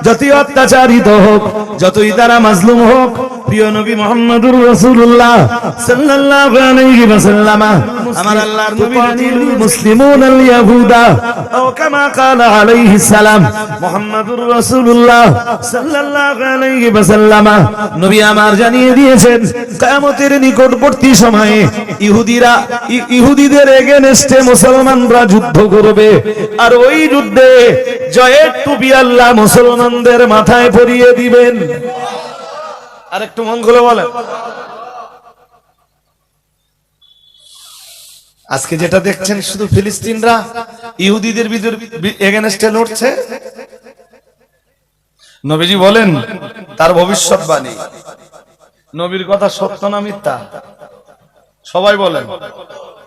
যতই অত্যাচারিত হোক, যতই তারা মাজলুম হোক, প্রিয় নবী মুহাম্মদুর রাসূলুল্লাহ সাল্লাল্লাহু আলাইহি ওয়াসাল্লাম আমার আল্লাহর নবী কাতিলুল মুসলিমুন আল ইয়াহুদা ও কামা ক্বালা আলাইহিস সালাম মুহাম্মদুর রাসূলুল্লাহ সাল্লাল্লাহু আলাইহি ওয়াসাল্লাম নবী আমার জানিয়ে দিয়েছেন কিয়ামতের নিকটবর্তী সময়ে ইহুদিদের এগেইনস্টে মুসলমানরা যুদ্ধ করবে, আর ওই যুদ্ধে জয়ের টুপি আল্লাহ মুসলমানদের মাথায় পরিয়ে দিবেন। আর একটু মন খুলে বলেন, আজকে যেটা দেখছেন শুধু ফিলিস্তিনরা ইহুদিদের এগেইনস্টে লড়ছে। নবীজি বলেন তার ভবিষ্যৎবাণী, নবীর কথা সত্য না মিথ্যা? সবাই বলেন,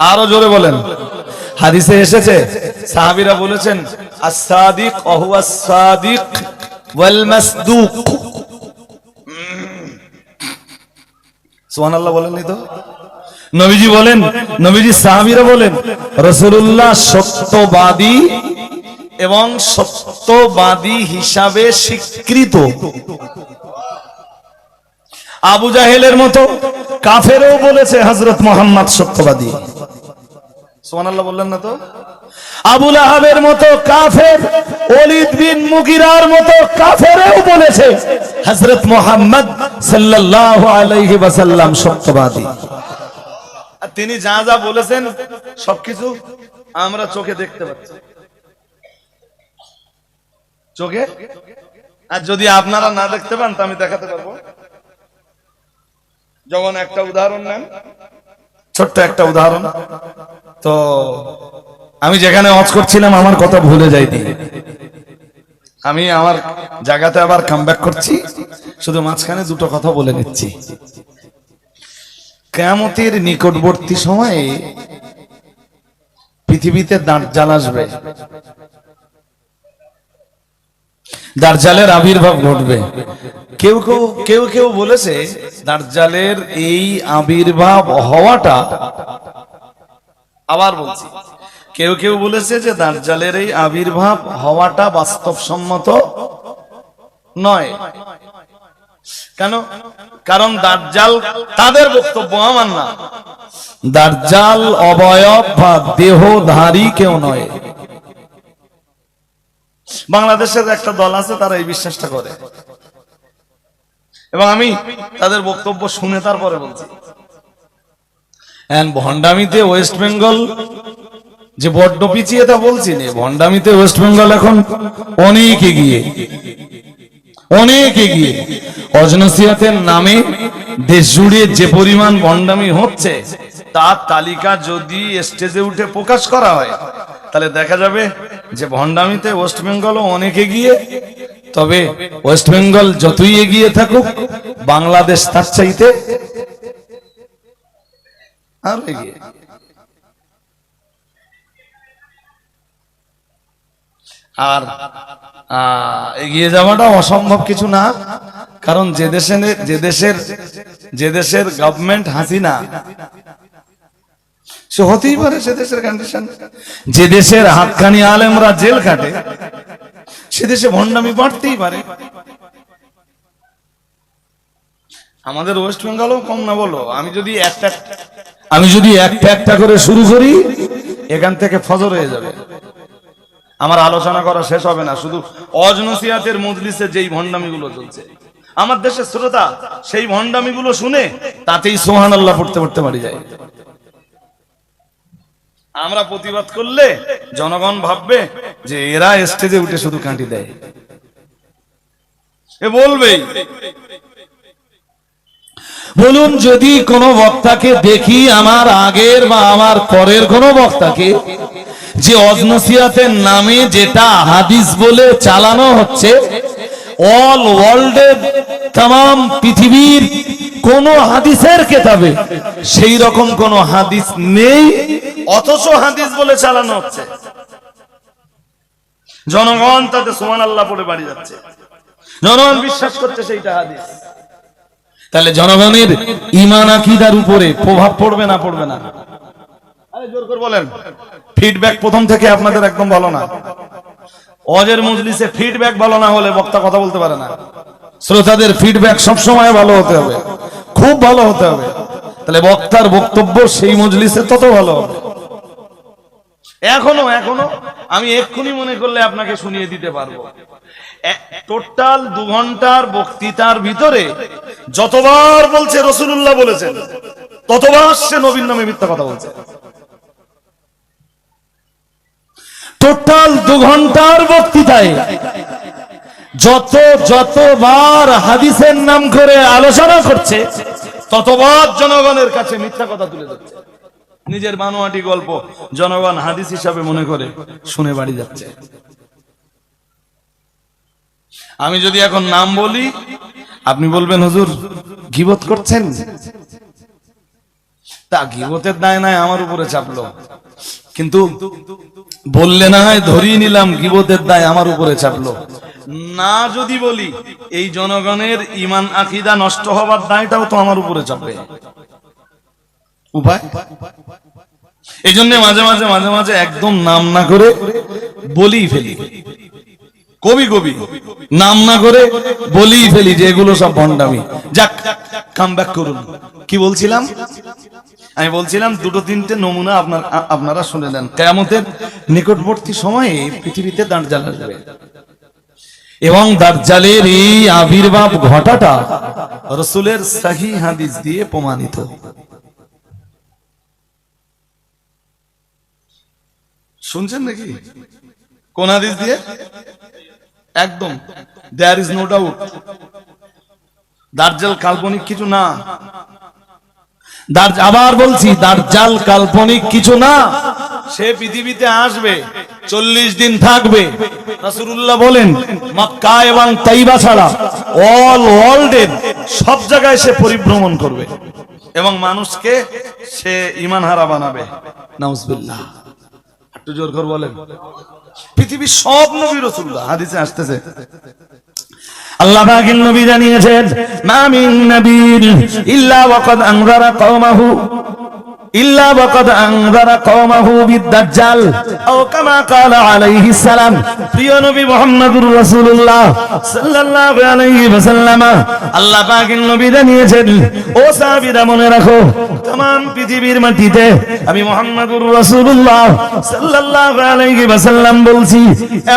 আরো জোরে বলেন। হাদিসে এসেছে সাহাবীরা বলেছেন আস-সাদিক ওয়া হুয়া আস-সাদিক ওয়াল মাসদুক। সুবহানাল্লাহ বলেননি তো? নবীজি বলেন, নবীজি সাহাবীরা বলেন রাসূলুল্লাহ সত্যবাদী এবং সত্যবাদী হিসাবে স্বীকৃত। আবু জাহেলের মতো কাফেরও বলেছে হযরত মুহাম্মদ সত্যবাদী। সুবহানাল্লাহ বললেন না তো? আবু লাহাবের মতো কাফের, ওলীদ বিন মুগীরার মতো কাফেরও বলেছে হযরত মুহাম্মদ সাল্লাল্লাহু আলাইহি ওয়াসাল্লাম সত্যবাদী। আর তিনি যা যা বলেছেন সবকিছু আমরা চোখে দেখতে পাচ্ছি, চোখে। আর যদি আপনারা না দেখতে পান তো আমি দেখাতে পারবো। যখন একটা উদাহরণ নেন, ছোট্ট একটা উদাহরণ, তো আমি যেখানে ওয়াজ করছিলাম আমার কথা ভুলে যাইনি, আমি আমার জায়গাতে আবার কামব্যাক করছি, শুধু মাঝখানে দুটো কথা বলে নিচ্ছি। কিয়ামতের নিকটবর্তী সময়ে পৃথিবীতে দাজ্জাল আসবে, দাজ্জালের আবির্ভাব ঘটবে। কেউ কেউ বলেছে দাজ্জালের এই আবির্ভাব হওয়াটা, আবার বলছি, কেউ বলেছে যে দাজ্জালের এই আবির্ভাব হওয়াটা বাস্তবসম্মত নয়। কেন? কারণ দাজ্জাল, তাদের বক্তব্য, আমার না, দাজ্জাল অবয়ব বা দেহধারী কেউ নয়। বাংলাদেশের একটা দল আছে তারা এই বিশ্বাসটা করে, এবং আমি তাদের বক্তব্য শুনে তারপরে বলছি। ভণ্ডামিতে ওয়েস্ট বেঙ্গল যে বড্ড পিছিয়ে তা বলছি না, ভণ্ডামিতে ওয়েস্ট বেঙ্গল এখন অনেক এগিয়ে, অনেক এগিয়ে। অজনসিয়াতের নামে দেশ জুড়ে যে পরিমাণ ভণ্ডামি হচ্ছে তার তালিকা যদি স্টেজে উঠে প্রকাশ করা হয় তাহলে দেখা যাবে যে ভণ্ডামিতে ওয়েস্ট বেঙ্গলও অনেক এগিয়ে। তবে ওয়েস্ট বেঙ্গল যতই এগিয়ে থাকুক, বাংলাদেশ তার চাইতে আর এগিয়ে। আর এগিয়ে যাওয়াটা অসম্ভব কিছু না, কারণ যে দেশের গভর্নমেন্ট হাসিনা, সে হতেই পারে সে দেশের কন্ডিশন। যে দেশের হাক্কানি আলেমরা জেল কাটে সে দেশে ভণ্ডামি বাড়তেই পারে। আমাদের ওয়েস্ট বেঙ্গলও কম না বলো। আমি যদি একটা একটা করে শুরু করি, এখান থেকে ফজর হয়ে যাবে, আমার আলোচনা করা শেষ হবে না। শুধু অজনসিয়াতের মজলিসে যেই ভণ্ডামিগুলো চলছে, আমার দেশের শ্রোতা সেই ভণ্ডামিগুলো শুনে তাতেই সুবহানাল্লাহ পড়তে পড়তে বাড়ি যায়। আমরা প্রতিবাদ করলে জনগণ ভাববে যে এরা স্টেজে উঠে শুধু কাঁটি দেয়, এ বলবেই। বলুন, যদি কোনো বক্তাকে দেখি, আমার আগের বা আমার পরের কোনো বক্তাকে, যে অজনসিয়াতের নামে যেটা হাদিস বলে চালানো হচ্ছে, অল ওয়ার্ল্ডের तमाम পৃথিবীর কোন হাদিসের কিতাবে সেই রকম কোন হাদিস নেই, অথচ হাদিস বলে চালানো হচ্ছে। জনগণ তাতে সুবহানাল্লাহ পড়ে বাড়ি যাচ্ছে, জনগণ বিশ্বাস করছে সেইটা হাদিস। তাহলে জনগণের ঈমান আকীদার উপরে প্রভাব পড়বে না? পড়বে না? আরে জোর করে বলেন। ফিডব্যাক প্রথম থেকে আপনাদের একদম ভালো না। ওয়াজের মজলিসে ফিডব্যাক ভালো না হলে বক্তা কথা বলতে পারে না। শ্রোতাদের ফিডব্যাক সবসময় ভালো হতে হবে, খুব ভালো হতে হবে, তাহলে বক্তার বক্তব্য সেই মজলিসে তত ভালো হবে। এখনো আমি এক্ষুনি মনে করলে আপনাকে শুনিয়ে দিতে পারবো, টোটাল 2 ঘন্টার বক্তৃতার ভিতরে যতবার বলছে রাসূলুল্লাহ বলেছেন, ততবার সে নবীর নামে মিথ্যা কথা বলছে। টোটাল 2 ঘন্টার বক্তৃতায় যতবার হাদিসের নাম করে আলোচনা করছে, ততবার জনগণের কাছে মিথ্যা কথা তুলে ধরছে। নিজের বানোয়াটি গল্প জনগণ হাদিস হিসাবে মনে করে শুনে বাড়ি যাচ্ছে। আমি যদি এখন নাম বলি, আপনি বলবেন হুজুর গীবত করছেন, তা গীবতের দায় নাই আমার উপরে চাপলো, কিন্তু বললে না হয় ধরিয়ে নিলাম গীবতের দায় আমার উপরে চাপলো না। যদি বলি এই জনগণের ঈমান আকীদা নষ্ট হবার দায়টাও তো আমার উপরে চাপবে। উপায় এই জন্য মাঝে মাঝে একদম নাম না করে বলি ফেলি, কবি নাম না করে বলি ফেলি যে এগুলো সব ভণ্ডামি। যাক, কাম ব্যাক করুন। কি বলছিলাম? আমি বলছিলাম 2-3টে নমুনা আপনারা শুনে নেন। কিয়ামতের নিকটবর্তী সময়ে পৃথিবীতে দাজ্জাল আসবে এবং দাজ্জালের এই আবির্ভাব ঘটাটা রাসূলের সহিহ হাদিস দিয়ে প্রমাণিত। শুনছেন নাকি? কোন হাদিস দিয়ে? একদম দেয়ার ইজ নো ডাউট। দাজ্জাল কাল্পনিক কিছু না। আবার বলছি, দাজ্জাল কাল্পনিক কিছু না। সে পৃথিবীতে আসবে, 40 দিন থাকবে। রাসূলুল্লাহ বলেন মক্কা এবং তাইবা ছাড়া অল ওয়ার্ল্ডের সব জায়গায় সে পরিভ্রমণ করবে এবং মানুষকে সে ঈমানহারা বানাবে। নাউজুবিল্লাহ। একটু জোর করে বলেন। পৃথিবীর সব নবী রাসূলুল্লাহ হাদিসে আসতেছে। আল্লাহ পাকের নবী জানিয়েছেন মা মিন নাবিয়্যিন ইল্লা ওয়াকাদ আনযারা কওমাহু ইল্লা ওয়াকাদ আনযারা কওমাহু বিদ-দাজ্জাল আও কামা ক্বালা আলাইহিস সালাম। প্রিয় নবী মুহাম্মদুর রাসূলুল্লাহ সাল্লাল্লাহু আলাইহি ওয়াসাল্লাম আল্লাহ পাকের নবী জানিয়েছেন, ও সাহাবীরা মনে রাখো, तमाम পৃথিবীর মাটিতে আমি মুহাম্মদুর রাসূলুল্লাহ সাল্লাল্লাহু আলাইহি ওয়াসাল্লাম বলছি,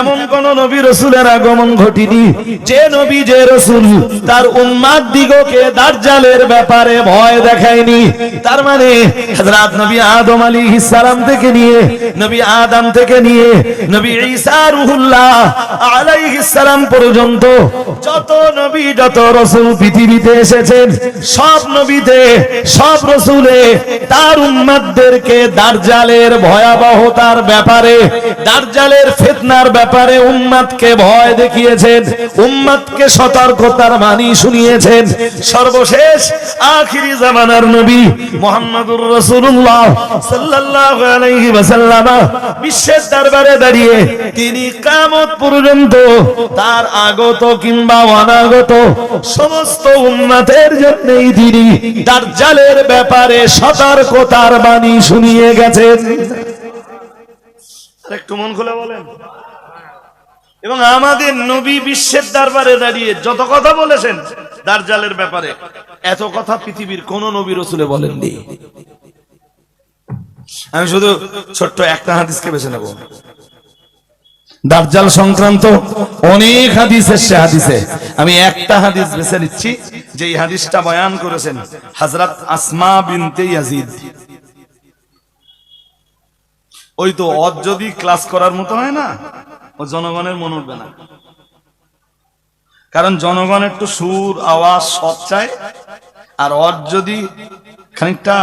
এমন কোন নবী রাসূলের আগমন ঘটেনি যে নবী যে রাসূল তার উম্মত দিগকে দাজ্জালের ব্যাপারে ভয় দেখায়নি। তার মানে হযরত নবী আদম আলাইহিস সালাম থেকে নিয়ে নবী আদম থেকে নিয়ে নবী ঈসা রূহুল্লাহ আলাইহিস সালাম পর্যন্ত যত নবী যত রাসূল পৃথিবীতে এসেছেন, সব নবীতে সব রাসূলে তার উম্মতদেরকে দাজ্জালের ভয়াবহতার ব্যাপারে, দাজ্জালের ফিতনার ব্যাপারে উম্মতকে ভয় দেখিয়েছেন, উম্মতকে সতর্কতার বাণী শুনিয়েছেন। সর্বশেষ আখিরি জামানার নবী মুহাম্মদুর রাসূলুল্লাহ সাল্লাল্লাহু আলাইহি ওয়াসাল্লাম বিশ্বের দরবারে দাঁড়িয়ে তিনি কিয়ামত পর্যন্ত তার আগত কিংবা অনাগত সমস্ত উম্মতের জন্যই তিনি দাজ্জালের ব্যাপারে সতর্কতার বাণী শুনিয়ে গেছেন। একটু মন খুলে বলেন। এবং আমাদের নবী বিশ্বের দরবারে দাঁড়িয়ে যত কথা বলেছেন দাজ্জালের ব্যাপারে, এত কথা পৃথিবীর কোন নবী রাসূলে বলেননি। আমি শুধু ছোট্ট একটা হাদিসকে বেছে নেব। দাজ্জাল সংক্রান্ত অনেক হাদিস এসেছে, হাদিসে আমি একটা হাদিস বেছে নিচ্ছি, যে এই হাদিসটা বয়ান করেছেন হযরত আসমা বিনতে ইয়াজিদ। ওই তো অদ যদি ক্লাস করার মতো হয় না, ও জনগণের মন উঠবে না। কারণ জনগণ একটু সুর আওয়াজ সব চায়, আর অদ যদি খানিকটা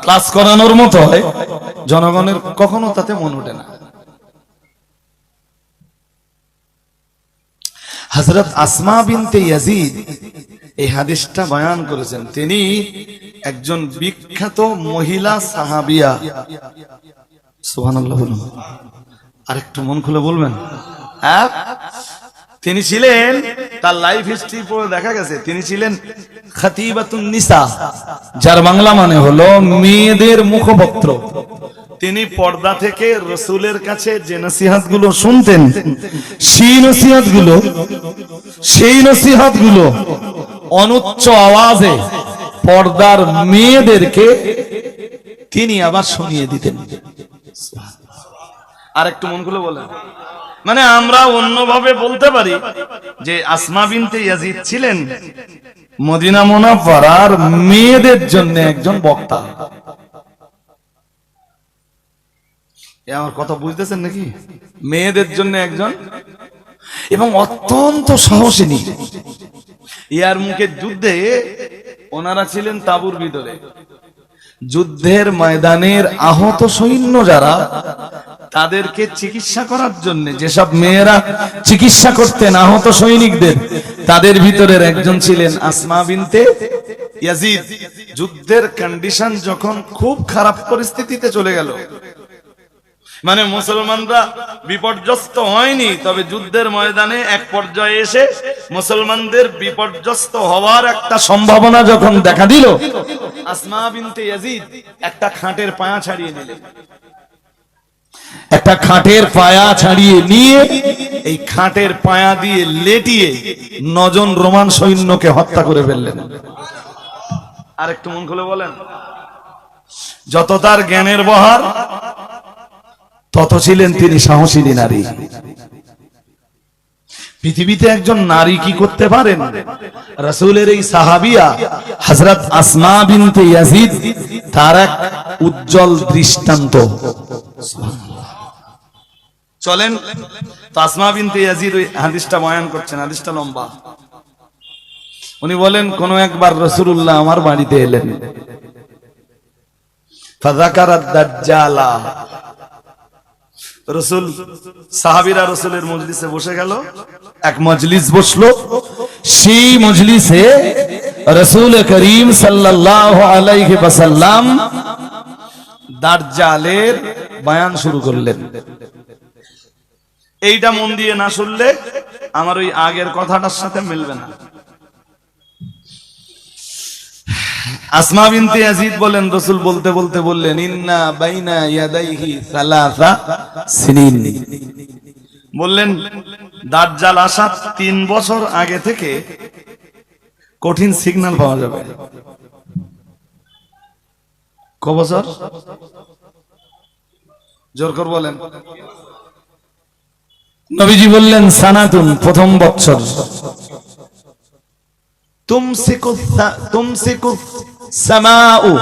ক্লাস করানোর মতো হয়, জনগণের কখনো তাতে মন ওঠে না। হযরত আসমা বিনতে ইয়াজিদ এই হাদিসটা বয়ান করেছেন। তিনি একজন বিখ্যাত মহিলা সাহাবিয়া। সুবহানাল্লাহ বলুন। আরেকটু মন খুলে বলবেন। তিনি ছিলেন, তার লাইফ হিস্ট্রি পড়ে দেখা গেছে তিনি ছিলেন খাতিবাতুন নিসা, যার বাংলা মানে হলো মেয়েদের মুখপত্র। তিনি পর্দা থেকে রসুলের কাছে যে নসিহতগুলো শুনতেন, সেই নসিহতগুলো অনুচ্চ আওয়াজে পর্দার মেয়েদেরকে তিনি আবার শুনিয়ে দিতেন। আর একটু মন খুলে বলেন, মানে আমরা অন্যভাবে বলতে পারি যে আসমা বিনতে ইয়াজিদ ছিলেন মদিনা মুনাফফারার মেয়েদের জন্য একজন বক্তা। আমার কথা বুঝতেছেন নাকি? মেয়েদের জন্য একজন, এবং অত্যন্ত সাহসিনী। ইয়ার মুখে যুদ্ধে ওনারা ছিলেন তাঁবুর ভিতরে, যুদ্ধের ময়দানের আহত সৈন্য যারা, তাদেরকে চিকিৎসা করার জন্য যেসব মেয়েরা চিকিৎসা করতেন আহত সৈনিকদের, তাদের ভিতরের একজন ছিলেন আসমা বিনতে ইয়াজিদ। যুদ্ধের কন্ডিশন যখন খুব খারাপ পরিস্থিতিতে চলে গেল, মানে মুসলমানরা বিপর্যস্ত হয়নি, তবে যুদ্ধের ময়দানে এক পর্যায়ে এসে মুসলমানদের বিপর্যস্ত হওয়ার একটা সম্ভাবনা যখন দেখা দিল, আসমা বিনতে ইয়াজিদ একটা খাটের পায়া ছাড়িয়ে নিলেন। একটা খাটের পায়া ছাড়িয়ে নিয়ে এই খাটের পায়া দিয়ে লেটিয়ে 9 জন রোমান সৈন্যকে হত্যা করে ফেললেন। আর একটু মন খুলে বলেন, যত তার জ্ঞানের বহার তত ছিলেন তিনি সাহসিনী নারী। পৃথিবীতে একজন নারী কি করতে পারেন, রাসূলের এই সাহাবিয়া হযরত আসমা বিনতে ইয়াজিদ তার এক উজ্জ্বল দৃষ্টান্ত। চলেন তো আসমা বিনতে ইয়াজিদ ওই হাদিসটা বয়ান করছেন, হাদিসটা লম্বা। উনি বলেন, কোন একবার রাসূলুল্লাহ আমার বাড়িতে এলেন, ফাযাকারাত দাজ্জালা। রসুল সাহাবীরা রসুলের মজলিসে বসে গেল, এক মজলিস বসলো, সেই মজলিসে রাসূল করিম সাল্লাল্লাহু আলাইহি ওয়াসাল্লাম দাজ্জালের বয়ান শুরু করলেন। এইটা মন দিয়ে না শুনলে আমার ওই আগের কথাটার সাথে মিলবে না। আসমা বিনতে ইয়াজিদ বলেন, রাসূল বলতে বলতে বললেন, ইন্না বাইনা ইয়াদাইহি সালাসা সিনিন। বললেন, দাজ্জাল আসার 3 বছর আগে থেকে কঠিন সিগন্যাল পাওয়া যাবে। ক বছর? জোর করে বলেন। নবীজি বললেন, সানাতুন, প্রথম বছর। তুমসিকু সামাউ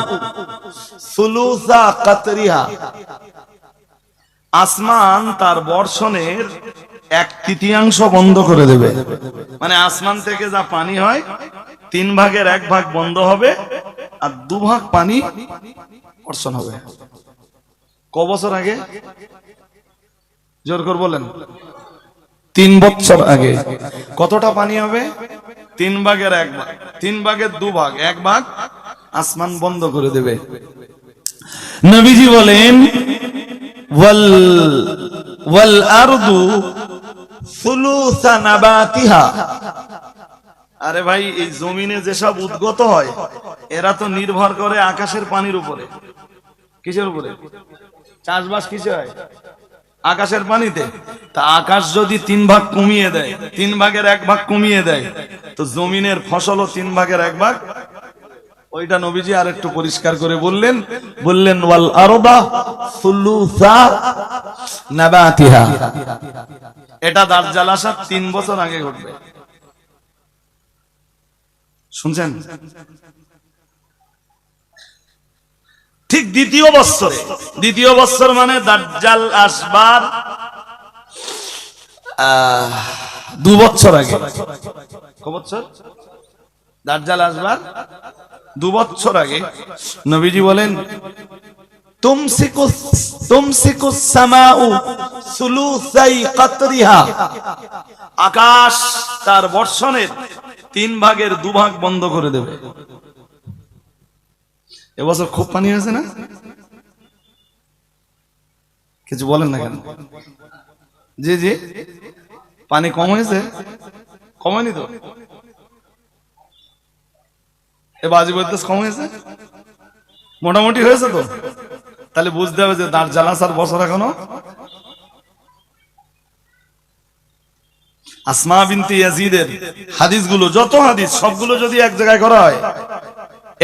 সুলুসা কাতরিহা, আসমান তার বর্ষণের 1/3 বন্ধ করে দেবে। মানে আসমান থেকে যা পানি হয় 3 ভাগের 1 ভাগ বন্ধ হবে, আর 2 ভাগ পানি বর্ষণ হবে। ক বছর আগে? জোর করে বলেন। 3 বছর আগে। কতটা পানি হবে? 3 ভাগের 1 ভাগ, 3 ভাগের 2 ভাগ, 1 ভাগ আসমান বন্ধ করে দেবে। নবীজি বলেন, ওয়াল আরদু সুলুসা নাবাতিহা। আরে ভাই, এই জমিনে যেসব উদ্গত হয় এরা তো নির্ভর করে আকাশের পানির উপরে। কিসের উপরে? চাষবাস কিসে হয়? আকাশের পানিতে। তা আকাশ যদি 3 ভাগ কমিয়ে দেয়, 3 ভাগের 1 ভাগ কমিয়ে দেয়, তো জমিনের ফসলও 3 ভাগের 1 ভাগ। ওইটা নবীজি আর একটু পরিষ্কার করে বললেন, ওয়াল আরদা সুলুসা নাবাতিহা। এটা দাজ্জাল আসার 3 বছর আগে ঘটবে। শুনছেন? ঠিক দ্বিতীয় বৎসর মানে দাজ্জাল আসবার 2 বছর আগে। ক বছর? দাজ্জাল আসবার 2 বছর আগে নবীজি বলেন, তুমসিকু সামাউ সুলুসাই কাতরিহা, আকাশ তার বর্ষণের 3 ভাগের 2 ভাগ বন্ধ করে দেবে। এবছর খুব পানি হয়েছে না? কিছু বলেন না কেন? জি জি, পানি কম হয়েছে? কমেনি তো? এ বাজি বলতে কম হয়েছে? মোটামুটি হয়েছে তো? তাহলে বুঝতে হবে যে দাজ্জাল আসার বছর এখনো। আসমা বিনতে ইয়াজিদের হাদিসগুলো, যত হাদিস সবগুলো যদি এক জায়গায় করা হয়,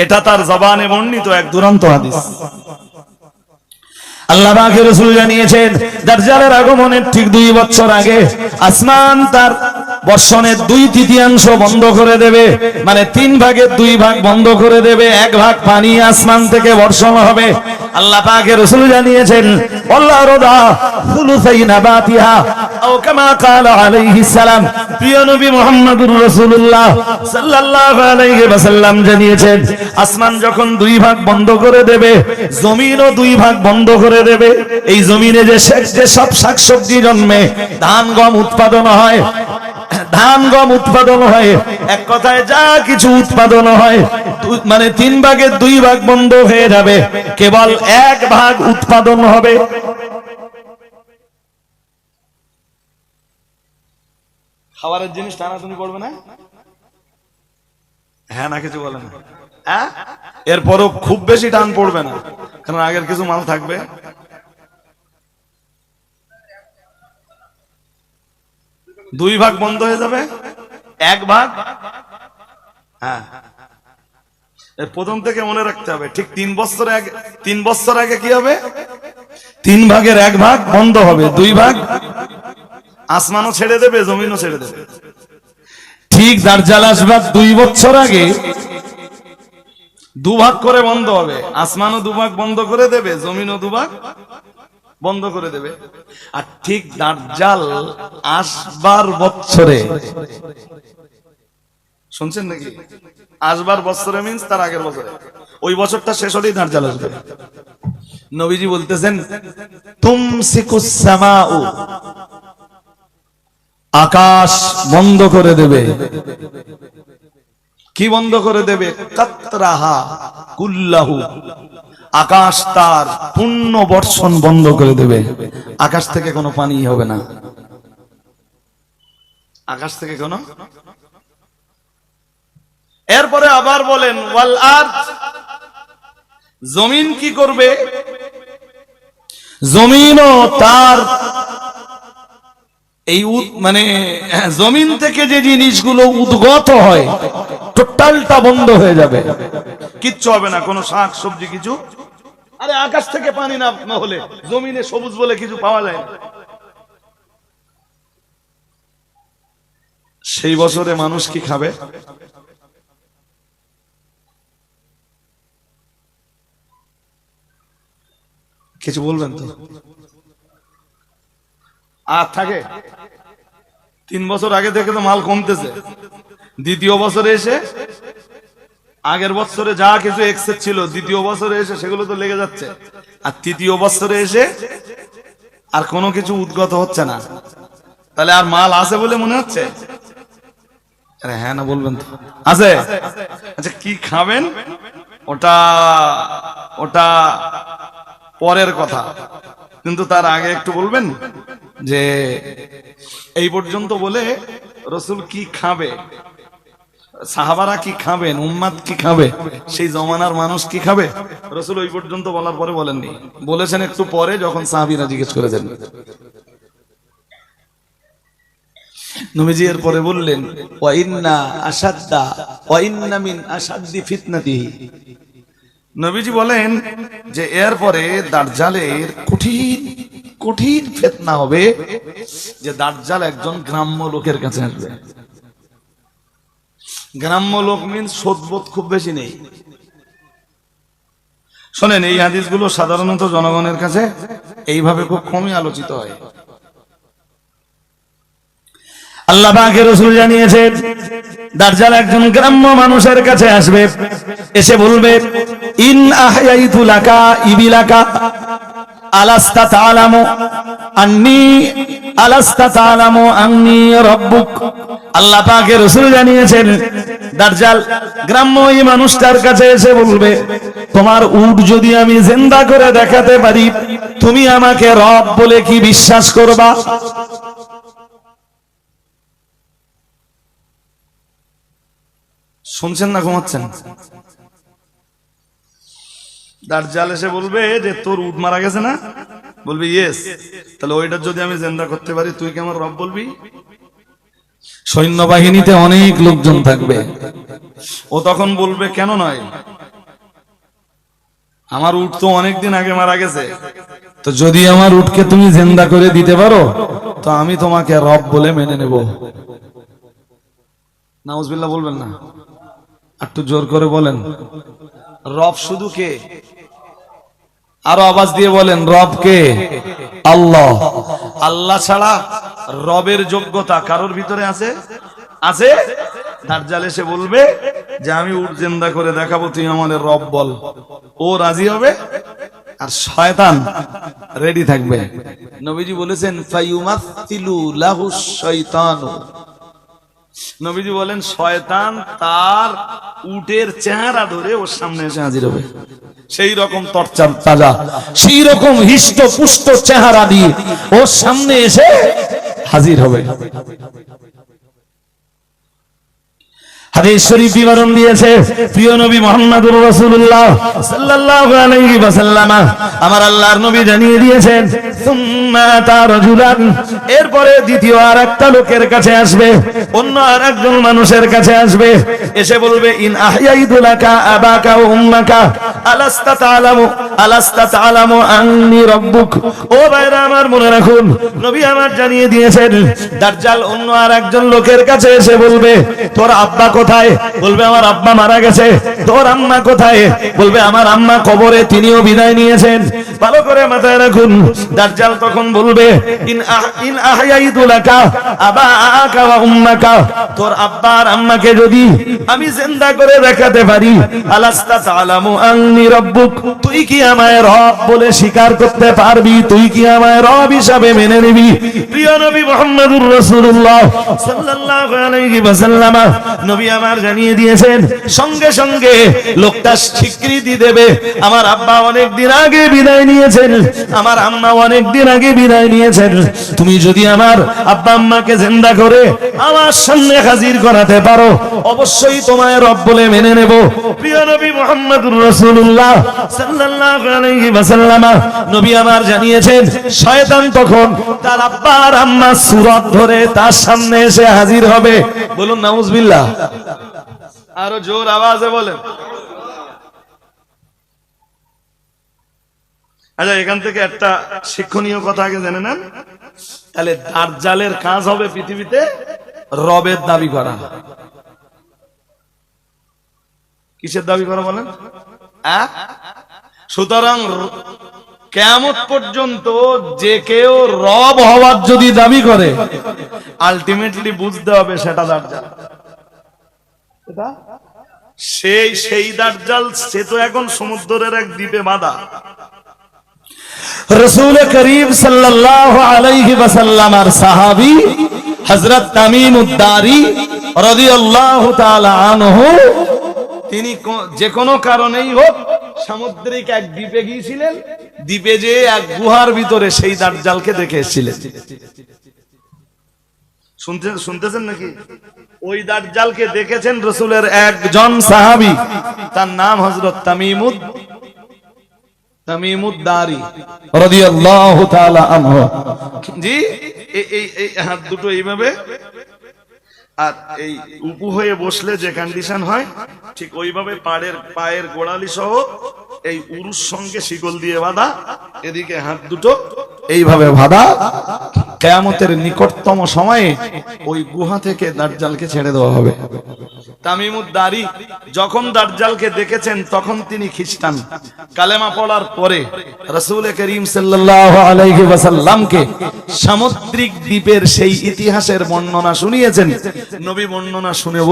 এটা তার জবানে বর্ণিত এক দুরন্ত হাদিস। আল্লাহ পাকের রাসূল জানিয়েছেন দাজ্জালের আগমনের ঠিক 2 বছর আগে আসমান তার বর্ষণের 2/3 বন্ধ করে দেবে, মানে 3 ভাগের 2 ভাগ বন্ধ করে দেবে, 1 ভাগ পানি আসমান থেকে বর্ষণ হবে। আল্লাহ পাকের রাসূল জানিয়েছেন আল্লাহ রাদা সুলুসাই নাবাতিহা আও কামা ক্বালা আলাইহিস সালাম। প্রিয় নবী মুহাম্মদুর রাসূলুল্লাহ সাল্লাল্লাহু আলাইহি ওয়াসাল্লাম জানিয়েছেন আসমান যখন 2 ভাগ বন্ধ করে দেবে, জমিনও 2 ভাগ বন্ধ করে দেবে। এই জমিনে যে সব শাকসবজি জন্মে, ধান গম উৎপাদন হয়, ধান গম উৎপাদন হয়, এক কথায় যা কিছু উৎপাদন হয়, মানে 3 ভাগের 2 ভাগ বন্ধ হয়ে যাবে, কেবল 1 ভাগ উৎপাদন হবে। খাবারের জিনিস টানাটুনি করবে না? হ্যাঁ না কিছু বলে না? হ্যাঁ, এরপরও খুব বেশি টান পড়বে না, কারণ আগের কিছু মাল থাকবে। 2 ভাগ বন্ধ হয়ে যাবে, 1 ভাগ। হ্যাঁ, প্রথম থেকে মনে রাখতে হবে, ঠিক 3 বছর আগে কি হবে? 3 ভাগের 1 ভাগ বন্ধ হবে, 2 ভাগ আসমানও ছেড়ে দেবে, জমিনও ছেড়ে দেবে। ঠিক দাজ্জাল আসবার 2 বছর আগে 2 ভাগ করে বন্ধ হবে, আসমানও 2 ভাগ বন্ধ করে দেবে, জমিনও 2 ভাগ বন্ধ করে দেবে। আর ঠিক দাজ্জাল আসবার বছরে, শুনছেন নাকি? আসবার বছরে মিন্স তার আগের বছরে, ওই বছরটা শেষ হলেই দাজ্জাল আসবে। নবীজি বলতেছেন তুমসিকুস সামাউ, আকাশ বন্ধ করে দেবে। কি বন্ধ করে দেবে? কাতরাহা কুল্লাহু, আকাশ তার পূর্ণ বর্ষণ বন্ধ করে দেবে। আকাশ থেকে কোনো পানি হবে না, আকাশ থেকে কোনো। এরপরে আবার বলেন ওয়াল আরদ, জমিন কি করবে? জমিনও তার এই মানে জমিন থেকে যে জিনিসগুলো উদ্গত হয় টোটালটা বন্ধ হয়ে যাবে, কিচ্ছু হবে না, কোনো শাক সবজি কিছু। আরে আকাশ থেকে পানি না হলে জমিনে সবুজ বলে কিছু পাওয়া যায় না। সেই বছরে মানুষ কি খাবে? কিছু বলবেন তো? আর থাকে 3 বছর আগে থেকে তো মাল কমতেছে, দ্বিতীয় বছরে এসে আগের বছরে যা কিছু এক্সেস ছিল দ্বিতীয় বছরে এসে সেগুলো তো লেগে যাচ্ছে, আর তৃতীয় বছরে এসে আর কোনো কিছু উদ্গত হচ্ছে না। তাহলে আর মাল আছে বলে মনে হচ্ছে? আরে হ্যাঁ না বলবেন তো? আছে। আচ্ছা কি খাবেন ওটা ওটা পরের কথা, কিন্তু তার আগে একটু বলবেন যে এই পর্যন্ত বলে রাসূল কি খাবে, সাহাবারা কি খাবেন, উম্মাত কি খাবে, সেই জমানার মানুষ কি খাবে, রাসূল ওই পর্যন্ত বলার পরে বলেননি, বলেছেন একটু পরে যখন সাহাবীরা জিজ্ঞেস করেছেন। নবীজি এর পরে বললেন ওয়া ইন্না মিন আশাদ্দি ফিতনাতিহি। নবীজি বলেন যে এরপরে দাজ্জালের কঠিন কঠিন ফিতনা হবে, যে দাজ্জাল একজন গ্রাম্য লোকের কাছে আসবে। গ্রাম্য লোক মিন্স সদবোধ খুব বেশি নেই। শোনেন, এই হাদিসগুলো সাধারণত জনগণের কাছে এইভাবে খুব কমই আলোচিত হয়। আল্লাহ পাকের রাসূল জানিয়েছেন দাজ্জাল একজন গ্রাম্য মানুষের কাছে আসবে, এসে বলবে ইন আহয়াইতু লাকা ইবিলাকা আলাস্তা তাআলামু আন্নী রাব্বুক। আল্লাহ পাকের রাসূল জানিয়েছেন দাজ্জাল গ্রাম্য এই মানুষটার কাছে এসে বলবে তোমার উট যদি আমি জিন্দা করে দেখাতে পারি তুমি আমাকে রব বলে কি বিশ্বাস করবা? শুনছেন না ঘুমাচ্ছেন? দাজ্জাল এসে বলবে যে তোর উট মারা গেছে না, বলবি ইয়েস, তাহলে ওইটা যদি আমি জিন্দা করতে পারি তুই কি আমার রব বলবি? সৈন্যবাহিনীতে অনেক লোকজন থাকবে, ও তখন বলবে কেন নয়, আমার উট তো অনেকদিন আগে মারা গেছে, তো যদি আমার উটকে তুমি জিন্দা করে দিতে পারো তো আমি তোমাকে রব বলে মেনে নেব। নাউজুবিল্লাহ বলবেন না, একটু জোর করে বলেন রব শুধু কে? আরো আওয়াজ দিয়ে বলেন রব কে? আল্লাহ। আল্লাহ ছাড়া রবের যোগ্যতা কারোর ভিতরে আছে? আছে? দাজ্জাল এসে বলবে যে আমি উট জিন্দা করে দেখাবো, তুই আমাদের রব বল। ও রাজি হবে আর শয়তান রেডি থাকবে। নবীজি বলেছেন ফায়ুমাসিলু লাহু শাইতানু, নবীজি বলেন শয়তান তার উটের চেহারা ধরে ওর সামনে এসে হাজির হবে, সেই রকম তরচার তাজা, সেই রকম হিষ্ট পুষ্ট চেহারা দিয়ে ওর সামনে এসে হাজির হবে। হাদিস শরীফ বিবরণ দিয়েছে প্রিয় নবী মুহাম্মদুর রাসূলুল্লাহ সাল্লাল্লাহু আলাইহি ওয়াসাল্লাম, আমার আল্লাহর নবী জানিয়ে দিয়েছেন সুম্মা তারজুলান, এরপরে দ্বিতীয় আরেকটা লোকের কাছে আসবে, অন্য আরেকজন মানুষের কাছে আসবে, এসে বলবে ইন আহইয়াইতু লাকা আবাকা ওয়া উম্মাকা আলাস্তা তা'লামু আন্নী রাব্বুক। ও ভাইরা আমার মনে রাখুন, নবী আমার জানিয়ে দিয়েছেন দাজ্জাল অন্য আরেকজন লোকের কাছে এসে বলবে তোর আব্বা কোথায়? বলবে আমার আব্বা মারা গেছে। তোর আম্মা কোথায়? বলবে আমার আম্মা কবরে, তিনিও বিদায় নিয়েছেন। ভালো করে মাথায় রাখুন, দাজ্জাল তখন বলবে ইন আহইয়াইতু লাকা আবাকা ওয়া উম্মাকা, তোর আব্বা আর আম্মাকে যদি আমি জিন্দা করে দেখাতে পারি, আলাস্তা তা'লামু আন্নী রাব্বুক, তুই কি আমায় রব বলে স্বীকার করতে পারবি? তুই কি আমায় রব হিসাবে মেনে নিবি? প্রিয় নবী মুহাম্মদুর রাসূলুল্লাহ সাল্লাল্লাহু আলাইহি ওয়াসাল্লাম নবী আমার জানিয়ে দিয়েছেন সঙ্গে সঙ্গে লোকটা স্বীকৃতি দেবে আমার আব্বা অনেক দিন আগে বিদায় নিয়েছেন, আমার আম্মা অনেক দিন আগে বিদায় নিয়েছেন, তুমি যদি আমার আব্বা আম্মাকে জিন্দা করে আমার সামনে হাজির করাতে পারো অবশ্যই তোমায় রব বলে মেনে নেব। প্রিয় নবী মুহাম্মদুর রাসূলুল্লাহ সাল্লাল্লাহু আলাইহি ওয়াসাল্লাম নবী আমার জানিয়েছেন শয়তান তখন তার আব্বা আর আম্মার সুরত ধরে তার সামনে এসে হাজির হবে। বলুন নাউজুবিল্লাহ, আরো জোর আওয়াজে বলেন। আচ্ছা, এখান থেকে একটা শিক্ষণীয় কথা আগে জেনে নেন। তাহলে দাজ্জালের কাজ হবে পৃথিবীতে রবের দাবি করা। কিসের দাবি করা বলেন? সুতরাং কিয়ামত পর্যন্ত যে কেউ রব হওয়ার যদি দাবি করে আলটিমেটলি বুঝতে হবে সেটা দাজ্জাল। সেই দাজ্জাল সে তো এখন সমুদ্রের এক দ্বীপে বাঁধা। রাসূল করিম সাল্লাল্লাহু আলাইহি ওয়াসাল্লামের সাহাবী হযরত তামিমুদ দারি রাদিয়াল্লাহু তাআলা আনহু, তিনি যে কোনো কারণেই হোক সামুদ্রিক এক দ্বীপে গিয়েছিলেন, দ্বীপে যে এক গুহার ভিতরে সেই দাজ্জালকে দেখে এসেছিলেন। শুনতেছেন নাকি? ওই দাজ্জালকে দেখেছেন রাসূলের একজন সাহাবী, তার নাম হযরত তামিমুদ দারি রাদিয়াল্লাহু তাআলা আনহু। জি, এই হাত দুটো এইভাবে, আর এই উপু হয়ে বসলে যে কন্ডিশন হয় ঠিক ওইভাবে পায়ের গোড়ালি সহ এই উরুর সঙ্গে শিকল দিয়ে বাঁধা, এদিকে হাত দুটো এইভাবে বাঁধা। কিয়ামতের নিকটতম সময়ে ওই গুহা থেকে দাজ্জালকে ছেড়ে দেওয়া হবে। তামিমুদ দারি যখন দাজ্জালকে দেখেছেন তখন তিনি খ্রিস্টান। কালেমা পড়ার পরে রাসূল করিম সাল্লাল্লাহু আলাইহি ওয়াসাল্লামকে সামুদ্রিক দ্বীপের সেই ইতিহাসের বর্ণনা শুনিয়েছেন। নবী বর্ণনা শুনে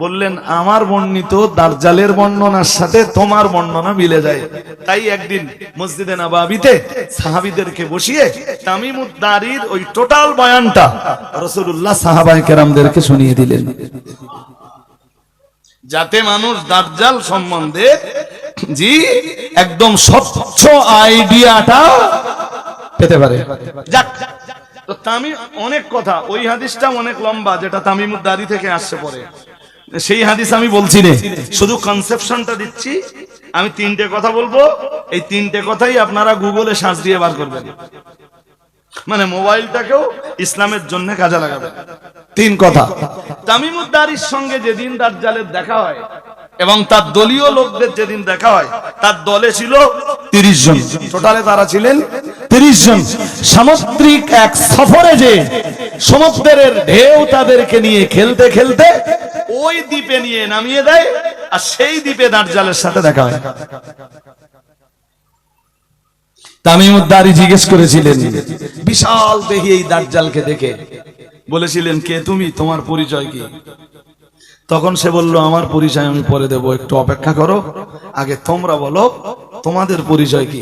বললেন আমার বর্ণিত দাজ্জালের বর্ণনার সাথে তোমার বর্ণনা মিলে যায়। তাই একদিন মসজিদে নববীতে সাহাবীদেরকে বসিয়ে তামিমুদ দারির ওই টোটাল বয়ানটা রাসূলুল্লাহ সাহাবায়ে কেরামদেরকে শুনিয়ে দিলেন, যাতে মানুষ দাজ্জাল সম্বন্ধে জি একদম স্বচ্ছ আইডিয়াটা পেতে পারে। যাক, তো তামিম অনেক কথা, ওই হাদিসটা অনেক লম্বা যেটা তামিমুদ দারি থেকে আসছে পরে, সেই হাদিস আমি বলছি না, শুধু কনসেপশনটা দিচ্ছি। আমি তিনটে কথা বলবো, এই তিনটে কথাই আপনারা গুগলে সার্চ দিয়ে বার করবেন, মানে মোবাইলটাকেও ইসলামের জন্য কাজে লাগাবেন। তিন কথা। তামিমুদ্দারির সঙ্গে যেদিন দাজ্জালের দেখা হয় এবং তার দলীয় লোকদের যেদিন দেখা হয়, তার দলে ছিল 30 জন, টোটালে তারা ছিলেন 30 জন। সামুদ্রিক এক সফরে যে সমুদ্রের ঢেউ তাদেরকে নিয়ে খেলতে খেলতে ওই দ্বীপে নিয়ে নামিয়ে দেয়, আর সেই দ্বীপে দাজ্জালের সাথে দেখা হয়। তামিমুদ্দারি জিজ্ঞেস করেছিলেন বিশাল দেহি এই দাজ্জালকে দেখে, বলেছিলেন কে তুমি, তোমার পরিচয় কি? তখন সে বলল আমার পরিচয় আমি পরে দেব, একটু অপেক্ষা করো, আগে তোমরা বলো তোমাদের পরিচয় কি।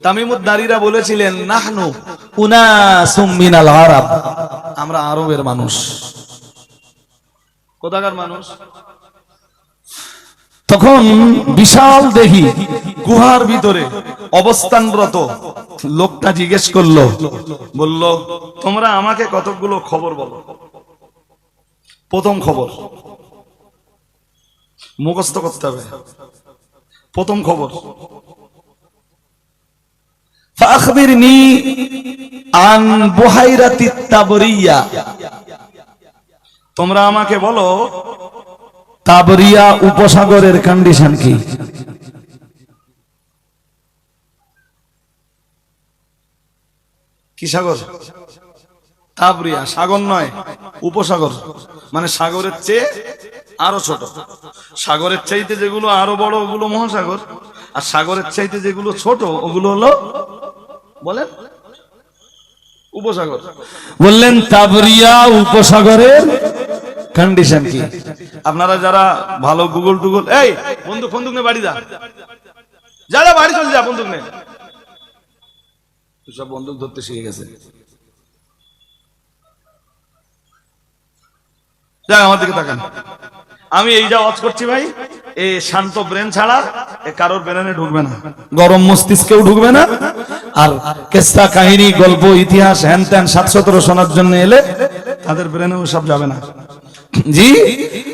তামিমুদ্দারিরা বলেছিলেন নাহনু উনাসুম মিনাল আরাব, আমরা আরবের মানুষ। কোথাকার মানুষ? তখন বিশাল দেহি গুহার ভিতরে অবস্থানরত লোকটা জিজ্ঞেস করলো, বলল তোমরা আমাকে কতগুলো খবর বলো। প্রথম খবর মুখস্থ করতে হবে। প্রথম খবর, ফাখবিরনি আন বুহাইরাতিত তাবরিয়া, তোমরা আমাকে বলো তাবরিয়া উপসাগরের কন্ডিশন কি? কি সাগর? তাবরিয়া সাগর নয়, উপসাগর, মানে সাগরের চেয়ে আরো ছোট। সাগরের চাইতে যেগুলো আরো বড় ওগুলো মহাসাগর, আর সাগরের চাইতে যেগুলো ছোট ওগুলো হলো বলেন উপসাগর। বললেন তাবরিয়া উপসাগরের কন্ডিশন কি? আপনারা যারা ভালো গুগল টুগল, এই বন্দুক বন্দুক নে বাড়ি যা বাড়ি চলে যা, বন্দুক নে, সব বন্দুক ধরতে শিখে গেছে। যাই আমার দিকে তাকান, আমি এই যা ওয়াজ করছি ভাই, এই শান্ত ব্রেন ছাড়া কারোর ব্রেনে ঢুকবে না, গরম মস্তিষ্কেও ঢুকবে না। আর কেসা কাহিনী গল্প ইতিহাস হ্যান ত্যান 717 শোনার জন্য এলে তাদের ব্রেনেও সব যাবে না। জি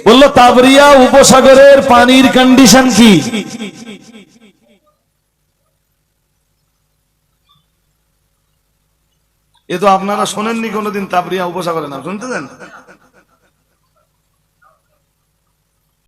বললো তাবরিয়া উপসাগরের পানির কন্ডিশন কি? এ তো আপনারা শোনেননি কোনোদিন তাবরিয়া উপসাগরের নাম, শুনতেছেন?